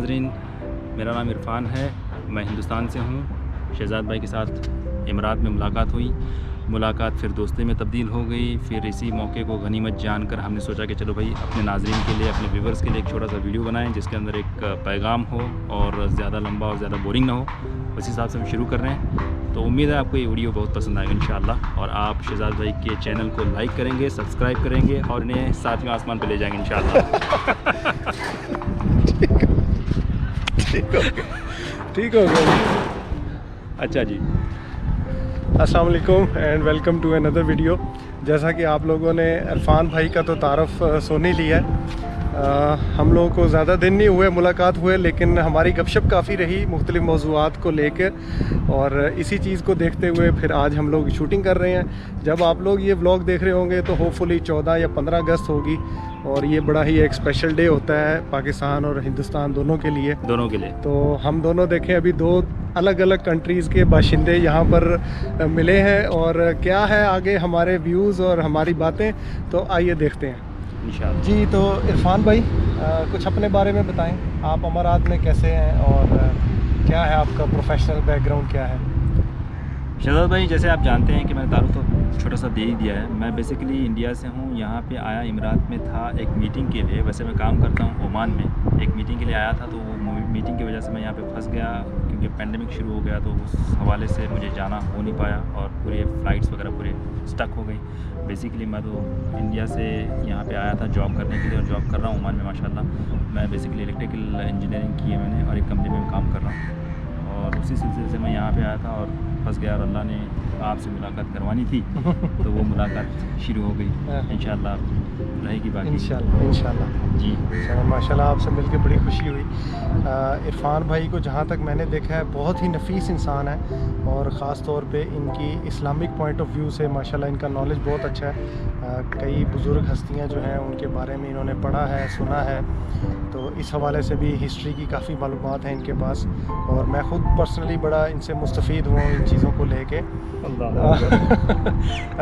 ناظرین، میرا نام عرفان ہے، میں ہندوستان سے ہوں۔ شہزاد بھائی کے ساتھ امارات میں ملاقات پھر دوستی میں تبدیل ہو گئی۔ پھر اسی موقع کو غنیمت جان کر ہم نے سوچا کہ چلو بھائی اپنے ناظرین کے لیے، اپنے ویورز کے لیے ایک چھوٹا سا ویڈیو بنائیں جس کے اندر ایک پیغام ہو اور زیادہ لمبا اور زیادہ بورنگ نہ ہو۔ اسی حساب سے ہم شروع کر رہے ہیں، تو امید ہے آپ کو یہ ویڈیو بہت پسند آئے گا انشاءاللہ، اور آپ شہزاد بھائی کے چینل کو لائک کریں گے، سبسکرائب کریں گے اور انہیں ساتویں آسمان پہ لے جائیں گے انشاءاللہ۔ ٹھیک ہو گیا۔ اچھا جی، السلام علیکم اینڈ ویلکم ٹو اندر ویڈیو۔ جیسا کہ آپ لوگوں نے عرفان بھائی کا تو تعارف سن ہی لیا ہے۔ ہم لوگوں کو زیادہ دن نہیں ہوئے ملاقات ہوئے، لیکن ہماری گپ شپ کافی رہی مختلف موضوعات کو لے کر، اور اسی چیز کو دیکھتے ہوئے پھر آج ہم لوگ شوٹنگ کر رہے ہیں۔ جب آپ لوگ یہ ولاگ دیکھ رہے ہوں گے تو ہوپ فلی 14 یا 15 اگست ہوگی، اور یہ بڑا ہی ایک اسپیشل ڈے ہوتا ہے پاکستان اور ہندوستان دونوں کے لیے۔ تو ہم دونوں دیکھیں، ابھی دو الگ الگ کنٹریز کے باشندے یہاں پر ملے ہیں، اور کیا ہے آگے ہمارے ویوز اور ہماری باتیں، تو آئیے دیکھتے ہیں انشاءاللہ۔ جی تو عرفان بھائی کچھ اپنے بارے میں بتائیں، آپ امارات میں کیسے ہیں اور کیا ہے آپ کا پروفیشنل بیک گراؤنڈ کیا ہے؟ شہزاد بھائی، جیسے آپ جانتے ہیں کہ میں نے تعارف تو چھوٹا سا دے ہی دیا ہے، میں بیسیکلی انڈیا سے ہوں، یہاں پہ آیا امارات میں تھا ایک میٹنگ کے لیے۔ ویسے میں کام کرتا ہوں عمان میں، ایک میٹنگ کے لیے آیا تھا، تو وہ میٹنگ کی وجہ سے میں یہاں پہ پھنس گیا کیونکہ پینڈیمک شروع ہو گیا، تو اس حوالے سے مجھے جانا ہو نہیں پایا اور پورے فلائٹس وغیرہ پورے اسٹک ہو گئی۔ بیسیکلی میں تو انڈیا سے یہاں پہ آیا تھا جاب کرنے کے لیے، اور جاب کر رہا ہوں عمان میں ماشاءاللہ۔ میں بیسیکلی الیکٹریکل انجینئرنگ کی ہے میں نے، اور ایک کمپنی میں کام کر رہا ہوں، اور اسی سلسلے سے میں یہاں پہ آیا تھا اور پھنس گیا، اور اللہ نے آپ سے ملاقات کروانی تھی تو وہ ملاقات شروع ہو گئی۔ انشاءاللہ رہے گی باقی انشاءاللہ جی ماشاءاللہ، آپ سے مل کے بڑی خوشی ہوئی۔ عرفان بھائی کو جہاں تک میں نے دیکھا ہے بہت ہی نفیس انسان ہے، اور خاص طور پہ ان کی اسلامک پوائنٹ آف ویو سے ماشاءاللہ ان کا نالج بہت اچھا ہے۔ کئی بزرگ ہستیاں جو ہیں ان کے بارے میں انہوں نے پڑھا ہے، سنا ہے، تو اس حوالے سے بھی ہسٹری کی کافی معلومات ہیں ان کے پاس، اور میں خود پرسنلی بڑا ان سے مستفید ہوں ان چیزوں کو لے کے۔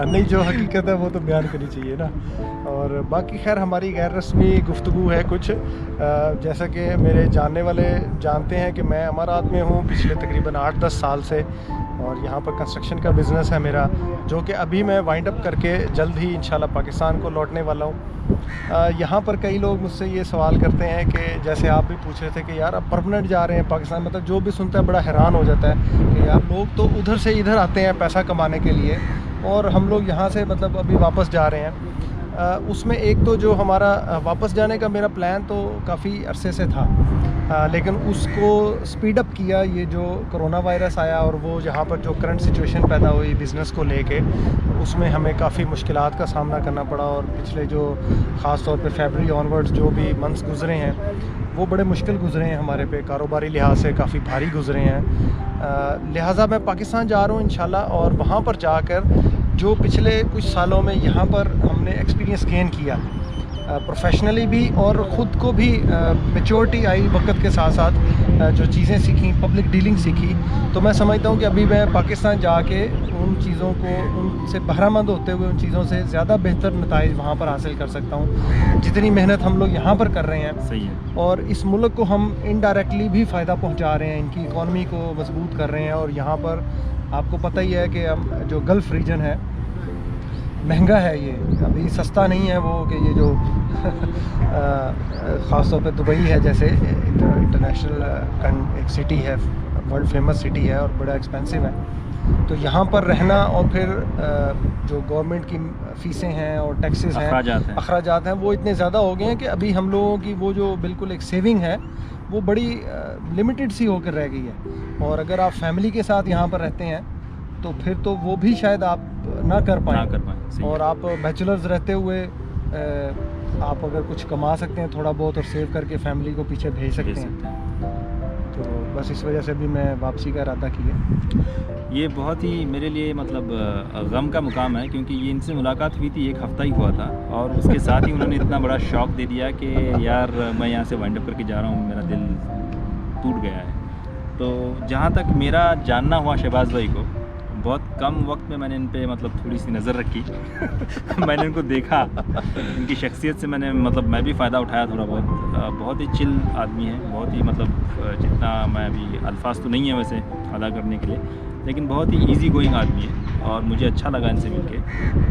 نہیں، جو حقیقت ہے وہ تو بیان کرنی چاہیے نا۔ اور باقی خیر ہماری غیر رسمی گفتگو ہے کچھ، جیسا کہ میرے جاننے والے جانتے ہیں کہ میں امارات میں ہوں پچھلے تقریباً 8-10 سال سے، اور یہاں پر کنسٹرکشن کا بزنس ہے میرا، جو کہ ابھی میں وائنڈ اپ کر کے جلد ہی انشاءاللہ پاکستان کو لوٹنے والا ہوں۔ یہاں پر کئی لوگ مجھ سے یہ سوال کرتے ہیں کہ جیسے آپ بھی پوچھ رہے تھے کہ یار اب پرماننٹ جا رہے ہیں پاکستان، مطلب جو بھی سنتا ہے بڑا حیران ہو جاتا ہے کہ یار لوگ تو ادھر سے ادھر آتے ہیں پیسہ کمانے کے لیے، اور ہم لوگ یہاں سے مطلب ابھی واپس جا رہے ہیں۔ اس میں ایک تو جو ہمارا واپس جانے کا میرا پلان تو کافی عرصے سے تھا، لیکن اس کو سپیڈ اپ کیا یہ جو کرونا وائرس آیا، اور وہ یہاں پر جو کرنٹ سچویشن پیدا ہوئی بزنس کو لے کے، اس میں ہمیں کافی مشکلات کا سامنا کرنا پڑا، اور پچھلے جو خاص طور پہ فیبرری آنورڈز جو بھی منتھس گزرے ہیں وہ بڑے مشکل گزرے ہیں ہمارے پہ، کاروباری لحاظ سے کافی بھاری گزرے ہیں۔ لہٰذا میں پاکستان جا رہا ہوں انشاءاللہ، اور وہاں پر جا کر جو پچھلے کچھ سالوں میں یہاں پر ہم نے ایکسپیرینس گین کیا پروفیشنلی بھی، اور خود کو بھی میچورٹی آئی وقت کے ساتھ ساتھ، جو چیزیں سیکھیں، پبلک ڈیلنگ سیکھی، تو میں سمجھتا ہوں کہ ابھی میں پاکستان جا کے ان چیزوں کو، ان سے بہرہ مند ہوتے ہوئے ان چیزوں سے زیادہ بہتر نتائج وہاں پر حاصل کر سکتا ہوں جتنی محنت ہم لوگ یہاں پر کر رہے ہیں۔ صحیح ہے، اور اس ملک کو ہم انڈائریکٹلی بھی فائدہ پہنچا رہے ہیں، ان کی اکانومی کو مضبوط کر رہے ہیں، اور یہاں پر آپ کو پتہ ہی ہے کہ جو گلف ریجن ہے مہنگا ہے، یہ ابھی سستا نہیں ہے، وہ کہ یہ جو خاص طور پہ دبئی ہے جیسے انٹرنیشنل ایک سٹی ہے، ورلڈ فیمس سٹی ہے، اور بڑا ایکسپینسو ہے، تو یہاں پر رہنا، اور پھر جو گورنمنٹ کی فیسیں ہیں اور ٹیکسز ہیں، اخراجات ہیں، وہ اتنے زیادہ ہو گئے ہیں کہ ابھی ہم لوگوں کی وہ جو بالکل ایک سیونگ ہے وہ بڑی لمیٹڈ سی ہو کر رہ گئی ہے، اور اگر آپ فیملی کے ساتھ یہاں پر رہتے ہیں تو پھر تو وہ بھی شاید آپ نہ کر پائیں، اور آپ بیچلرز رہتے ہوئے آپ اگر کچھ کما سکتے ہیں تھوڑا بہت اور سیو کر کے فیملی کو پیچھے بھیج سکتے ہیں، تو بس اس وجہ سے بھی میں واپسی کا ارادہ کیا۔ یہ بہت ہی میرے لیے مطلب غم کا مقام ہے، کیونکہ یہ ان سے ملاقات ہوئی تھی، ایک ہفتہ ہی ہوا تھا، اور اس کے ساتھ ہی انہوں نے اتنا بڑا شوق دے دیا کہ یار میں یہاں سے وائنڈ اپ کر کے جا رہا ہوں، میرا دل ٹوٹ گیا ہے۔ تو جہاں تک میرا جاننا ہوا شہباز بھائی کو، بہت کم وقت میں نے ان پہ مطلب تھوڑی سی نظر رکھی میں نے ان کو دیکھا، ان کی شخصیت سے مطلب میں بھی فائدہ اٹھایا تھوڑا بہت. بہت ہی چل آدمی ہے، بہت ہی مطلب جتنا میں ابھی الفاظ تو نہیں ہیں ویسے ادا کرنے کے لیے، لیکن بہت ہی ایزی گوئنگ آدمی ہے اور مجھے اچھا لگا ان سے مل کے.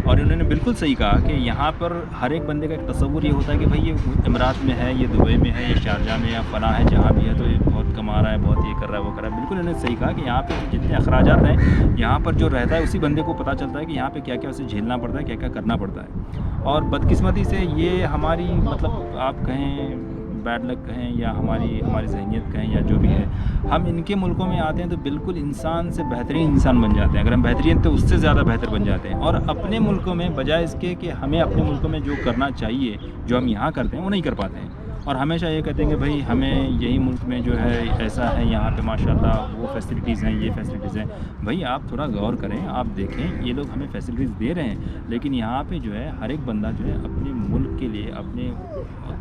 اور انہوں نے بالکل صحیح کہا کہ یہاں پر ہر ایک بندے کا ایک تصور یہ ہوتا ہے کہ بھائی یہ امارات میں ہے، یہ دبئی میں ہے، یہ شارجہ میں یا فلاں ہے، جہاں بھی ہے تو یہ بہت کما رہا ہے، بہت یہ کر رہا ہے، وہ کر رہا ہے. بالکل انہوں نے صحیح کہا کہ یہاں پہ جتنے اخراجات ہیں یہاں پر جو رہتا ہے اسی بندے کو پتہ چلتا ہے کہ یہاں پہ کیا کیا اسے جھیلنا پڑتا ہے، کیا کیا کرنا پڑتا ہے. اور بدقسمتی سے یہ ہماری مطلب آپ کہیں بیڈ لک کہیں یا ہماری ذہنیت کہیں یا جو بھی ہے، ہم ان کے ملکوں میں آتے ہیں تو بالکل انسان سے بہترین انسان بن جاتے ہیں. اگر ہم بہترین تو اس سے زیادہ بہتر بن جاتے ہیں. اور اپنے ملکوں میں بجائے اس کے کہ ہمیں اپنے ملکوں میں جو کرنا چاہیے جو ہم یہاں کرتے ہیں وہ نہیں کر پاتے ہیں. اور ہمیشہ یہ کہتے ہیں کہ بھائی ہمیں یہی ملک میں جو ہے ایسا ہے، یہاں پہ ماشاءاللہ وہ فیسلٹیز ہیں، یہ فیسلٹیز ہیں. بھائی آپ تھوڑا غور کریں، آپ دیکھیں یہ لوگ ہمیں فیسلٹیز دے رہے ہیں، لیکن یہاں پہ جو ہے ہر ایک بندہ جو ہے اپنے ملک کے لیے اپنے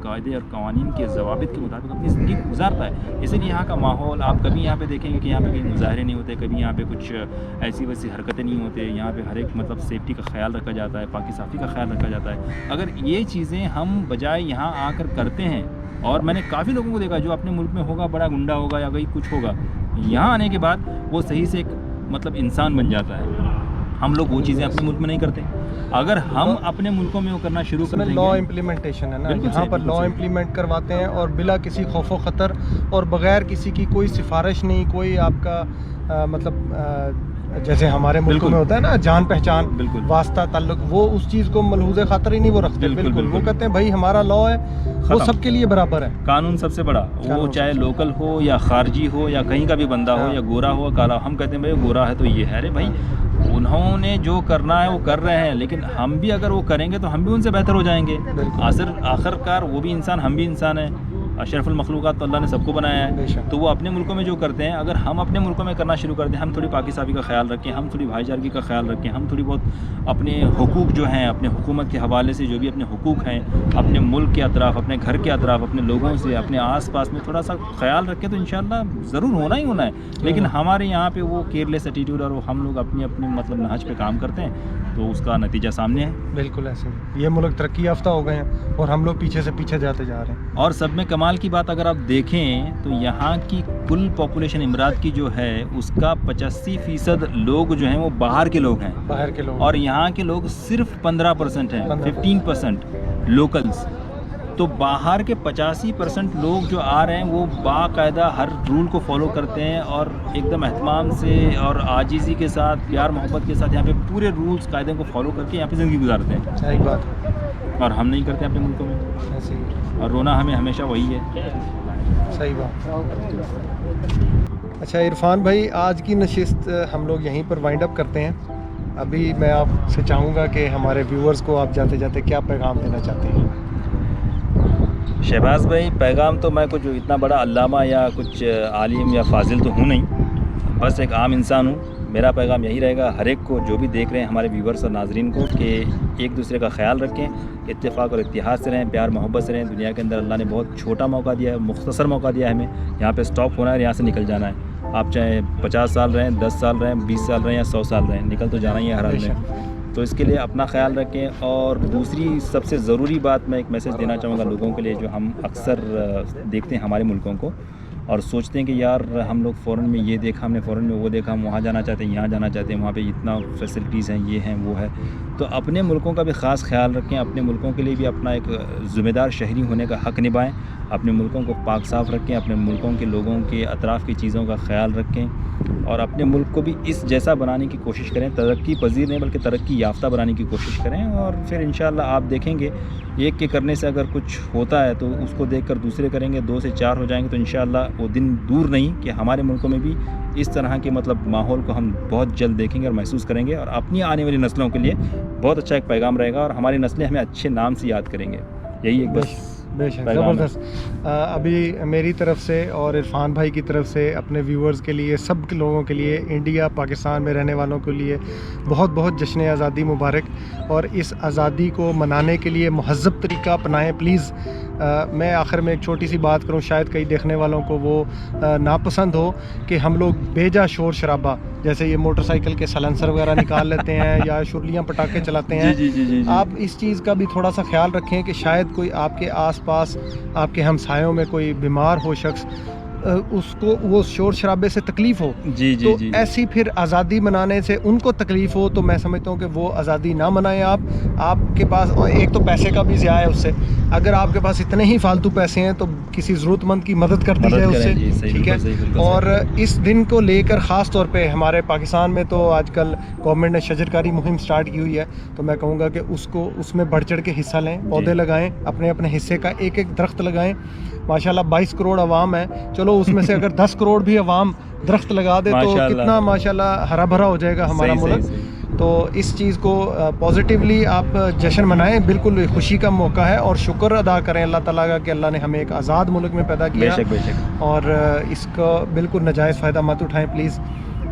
قاعدے اور قوانین کے ضوابط کے مطابق اپنی زندگی گزارتا ہے. اسی لیے یہاں کا ماحول آپ کبھی یہاں پہ دیکھیں گے کہ یہاں پہ کہیں مظاہرے نہیں ہوتے، کبھی یہاں پہ کچھ ایسی ویسی حرکتیں نہیں ہوتے. یہاں پہ ہر ایک مطلب سیفٹی کا خیال رکھا جاتا ہے، پاکی صافی کا خیال رکھا جاتا ہے. اگر یہ چیزیں ہم بجائے یہاں آ کر کرتے ہیں، اور میں نے کافی لوگوں کو دیکھا جو اپنے ملک میں ہوگا بڑا گنڈا ہوگا یا کوئی کچھ ہوگا، یہاں آنے کے بعد وہ صحیح سے ایک مطلب انسان بن جاتا ہے. ہم لوگ وہ چیزیں اپنے ملک میں نہیں کرتے. اگر ہم اپنے ملکوں میں وہ کرنا شروع کر دیں گے، لا امپلیمنٹیشن ہے نا، بالکل یہاں صحیح، پر بالکل لا صحیح. امپلیمنٹ کرواتے ہیں اور بلا کسی خوف و خطر اور بغیر کسی کی کوئی سفارش نہیں، کوئی آپ کا مطلب جیسے ہمارے ملکوں بالکل. میں ہوتا ہے نا جان پہچان، بالکل. واسطہ تعلق، وہ اس چیز کو ملحوظ خاطر ہی نہیں وہ رکھتے. بالکل، بالکل وہ بالکل. کہتے ہیں بھائی ہمارا لا ہے وہ ختم. سب کے لیے برابر ہے. قانون سب سے بڑا، وہ قانون چاہے سب سے لوکل ہو یا خارجی ہو یا کہیں کا بھی بندہ ہو، ہاں. یا گورا ہو یا کالا. ہم کہتے ہیں بھائی گورا ہے تو یہ ہے، ارے بھائی انہوں نے جو کرنا ہے وہ کر رہے ہیں، لیکن ہم بھی اگر وہ کریں گے تو ہم بھی ان سے بہتر ہو جائیں گے. آخر کار وہ بھی انسان، ہم بھی انسان ہیں. اشرف المخلوقات تو اللہ نے سب کو بنایا بے ہے. شک. تو وہ اپنے ملکوں میں جو کرتے ہیں، اگر ہم اپنے ملکوں میں کرنا شروع کر دیں، ہم تھوڑی پاکی صافی کا خیال رکھیں، ہم تھوڑی بھائی چارگی کا خیال رکھیں، ہم تھوڑی بہت اپنے حقوق جو ہیں، اپنے حکومت کے حوالے سے جو بھی اپنے حقوق ہیں، اپنے ملک کے اطراف، اپنے گھر کے اطراف، اپنے لوگوں سے، اپنے آس پاس میں تھوڑا سا خیال رکھیں تو انشاءاللہ ضرور ہونا ہی ہونا ہے. لیکن ہمارے یہاں پہ وہ کیئرلیس ایٹیٹیوڈ اور ہم لوگ اپنی مطلب نہج پہ کام کرتے ہیں تو اس کا نتیجہ سامنے ہے. بالکل ایسے یہ ملک ترقی یافتہ ہو گئے ہیں اور ہم لوگ پیچھے سے پیچھے جاتے جا رہے ہیں. اور سب میں کمال کی بات اگر آپ دیکھیں تو یہاں کی کل پاپولیشن امارات کی جو ہے اس کا 85% لوگ جو ہیں وہ باہر کے لوگ ہیں، باہر کے لوگ، اور یہاں کے لوگ صرف 15% ہیں، 15% لوکلز. تو باہر کے 85% لوگ جو آ رہے ہیں وہ باقاعدہ ہر رول کو فالو کرتے ہیں اور ایک دم اہتمام سے اور عاجزی کے ساتھ، پیار محبت کے ساتھ یہاں پہ پورے رولز قاعدے کو فالو کر کے یہاں پہ زندگی گزارتے ہیں. صحیح بات ہے. اور ہم نہیں کرتے اپنے ملکوں میں، ایسے ہی. اور رونا ہمیں ہمیشہ وہی ہے. صحیح بات. اچھا عرفان بھائی، آج کی نشست ہم لوگ یہیں پر وائنڈ اپ کرتے ہیں. ابھی میں آپ سے چاہوں گا کہ ہمارے ویورز کو آپ جاتے جاتے کیا پیغام دینا چاہتے ہیں؟ شہباز بھائی، پیغام تو میں کچھ اتنا بڑا علامہ یا کچھ عالم یا فاضل تو ہوں نہیں، بس ایک عام انسان ہوں. میرا پیغام یہی رہے گا ہر ایک کو، جو بھی دیکھ رہے ہیں ہمارے ویورز اور ناظرین کو، کہ ایک دوسرے کا خیال رکھیں، اتفاق اور اتحاد سے رہیں، پیار محبت سے رہیں. دنیا کے اندر اللہ نے بہت چھوٹا موقع دیا ہے، مختصر موقع دیا ہے ہمیں. یہاں پہ سٹاپ ہونا ہے اور یہاں سے نکل جانا ہے. آپ چاہے 50 سال رہیں، 10 سال رہیں، 20 سال رہیں یا 100 سال رہیں، نکل تو جانا ہی ہے ہر حال میں. تو اس کے لیے اپنا خیال رکھیں. اور دوسری سب سے ضروری بات میں ایک میسیج دینا چاہوں گا لوگوں کے لیے جو ہم اکثر دیکھتے ہیں ہمارے ملکوں کو اور سوچتے ہیں کہ یار ہم لوگ فورن میں یہ دیکھا، ہم نے فورن میں وہ دیکھا، ہم وہاں جانا چاہتے ہیں، یہاں جانا چاہتے ہیں، وہاں پہ اتنا فیسلٹیز ہیں، یہ ہیں وہ ہے. تو اپنے ملکوں کا بھی خاص خیال رکھیں. اپنے ملکوں کے لیے بھی اپنا ایک ذمہ دار شہری ہونے کا حق نبھائیں. اپنے ملکوں کو پاک صاف رکھیں، اپنے ملکوں کے لوگوں کے اطراف کی چیزوں کا خیال رکھیں اور اپنے ملک کو بھی اس جیسا بنانے کی کوشش کریں. ترقی پذیر نہیں بلکہ ترقی یافتہ بنانے کی کوشش کریں. اور پھر انشاءاللہ آپ دیکھیں گے ایک کے کرنے سے اگر کچھ ہوتا ہے تو اس کو دیکھ کر دوسرے کریں گے، 2 سے 4 ہو جائیں گے تو انشاءاللہ وہ دن دور نہیں کہ ہمارے ملکوں میں بھی اس طرح کے مطلب ماحول کو ہم بہت جلد دیکھیں گے اور محسوس کریں گے. اور اپنی آنے والی نسلوں کے لیے بہت اچھا ایک پیغام رہے گا اور ہماری نسلیں ہمیں اچھے نام سے یاد کریں گے. یہی ایک بس بے شک زبردست. ابھی میری طرف سے اور عرفان بھائی کی طرف سے اپنے ویورز کے لیے، سب کے لوگوں کے لیے، انڈیا پاکستان میں رہنے والوں کے لیے بہت بہت جشن آزادی مبارک. اور اس آزادی کو منانے کے لیے مہذب طریقہ اپنائیں پلیز. میں آخر میں ایک چھوٹی سی بات کروں، شاید کئی دیکھنے والوں کو وہ ناپسند ہو کہ ہم لوگ بیجا شور شرابہ، جیسے یہ موٹر سائیکل کے سلنسر وغیرہ نکال لیتے ہیں یا شرلیاں پٹاخے چلاتے ہیں. جی آپ اس چیز کا بھی تھوڑا سا خیال رکھیں کہ شاید کوئی آپ کے آس پاس آپ کے ہمسایوں میں کوئی بیمار ہو شخص، اس کو وہ شور شرابے سے تکلیف ہو، تو ایسی پھر آزادی منانے سے ان کو تکلیف ہو، تو میں سمجھتا ہوں کہ وہ آزادی نہ منائیں. آپ کے پاس ایک تو پیسے کا بھی ضیاع ہے اس سے، اگر آپ کے پاس اتنے ہی فالتو پیسے ہیں تو کسی ضرورت مند کی مدد کر دیجیے اس سے، ٹھیک ہے. اور اس دن کو لے کر خاص طور پہ ہمارے پاکستان میں تو آج کل گورنمنٹ نے شجرکاری مہم سٹارٹ کی ہوئی ہے، تو میں کہوں گا کہ اس میں بڑھ چڑھ کے حصہ لیں، پودے لگائیں، اپنے اپنے حصے کا ایک ایک درخت لگائیں. ماشاءاللہ 22 کروڑ عوام ہے، چلو اس میں سے اگر 10 کروڑ بھی عوام درخت لگا دے تو کتنا ماشاءاللہ ہرا بھرا ہو جائے گا ہمارا ملک. تو اس چیز کو پازیٹیولی آپ جشن منائیں، بالکل خوشی کا موقع ہے، اور شکر ادا کریں اللہ تعالیٰ کا کہ اللہ نے ہمیں ایک آزاد ملک میں پیدا کیا، اور اس کا بالکل ناجائز فائدہ مت اٹھائیں پلیز.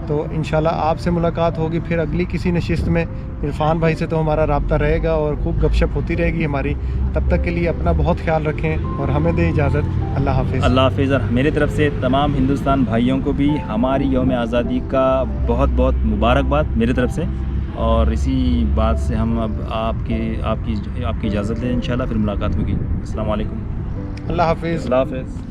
تو انشاءاللہ آپ سے ملاقات ہوگی پھر اگلی کسی نشست میں. عرفان بھائی سے تو ہمارا رابطہ رہے گا اور خوب گپ شپ ہوتی رہے گی ہماری. تب تک کے لیے اپنا بہت خیال رکھیں اور ہمیں دیں اجازت. اللہ حافظ. اللہ حافظ. اور میری طرف سے تمام ہندوستان بھائیوں کو بھی ہماری یوم آزادی کا بہت بہت مبارکباد میری طرف سے. اور اسی بات سے ہم اب آپ کی اجازت لیں، انشاءاللہ پھر ملاقات ہوگی. السلام علیکم. اللہ حافظ. اللہ حافظ.